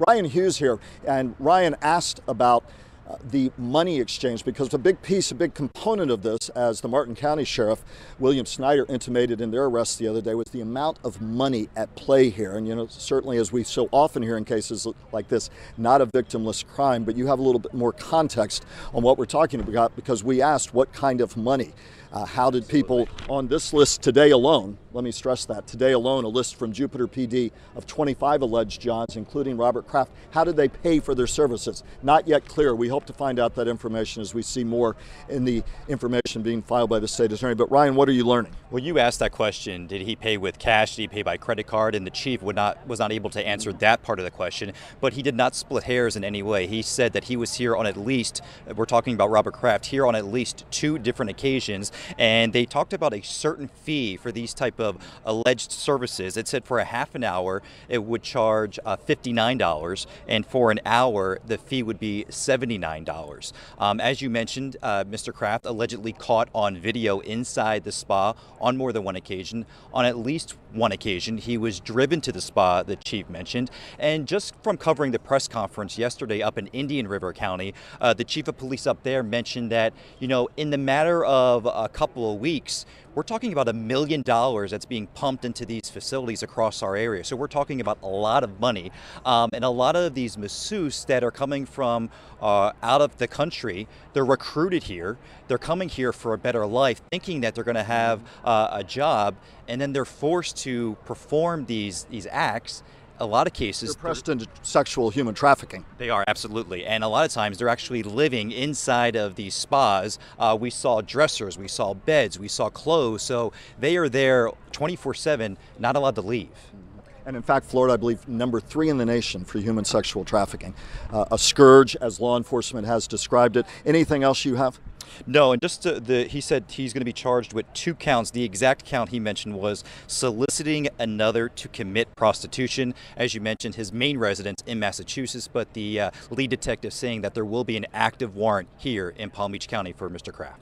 Ryan Hughes here, and Ryan asked about the money exchange, because a big component of this, as the Martin County Sheriff William Snyder intimated in their arrest the other day, was the amount of money at play here. And certainly, as we so often hear in cases like this, not a victimless crime, but you have a little bit more context on what we're talking about, because we asked what kind of money. How did people on this list today alone, let me stress that, today alone, a list from Jupiter PD of 25 alleged Johns, including Robert Kraft, how did they pay for their services? Not yet clear. We hope to find out that information as we see more in the information being filed by the state attorney. But Ryan, what are you learning? Well, you asked that question. Did he pay with cash? Did he pay by credit card? And the chief was not able to answer that part of the question, but he did not split hairs in any way. He said that he was here on at least, we're talking about Robert Kraft, here on at least 2 different occasions. And they talked about a certain fee for these type of alleged services. It said for a half an hour, it would charge $59, and for an hour, the fee would be $79. As you mentioned, Mr. Kraft allegedly caught on video inside the spa on more than one occasion. On at least one occasion, he was driven to the spa, the chief mentioned. And just from covering the press conference yesterday up in Indian River County, the chief of police up there mentioned that, in the matter of a couple of weeks, we're talking about $1 million that's being pumped into these facilities across our area. So we're talking about a lot of money. And a lot of these masseuses that are coming from out of the country, they're recruited here. They're coming here for a better life, thinking that they're going to have a job, and then they're forced to perform these acts. A lot of cases, they're pressed into sexual human trafficking. They are, absolutely. And a lot of times they're actually living inside of these spas. We saw dressers, we saw beds, we saw clothes. So they are there 24/7, not allowed to leave. And in fact, Florida, I believe, #3 in the nation for human sexual trafficking. A scourge, as law enforcement has described it. Anything else you have? No, and just he said he's going to be charged with 2 counts. The exact count he mentioned was soliciting another to commit prostitution. As you mentioned, his main residence in Massachusetts, but the lead detective saying that there will be an active warrant here in Palm Beach County for Mr. Kraft.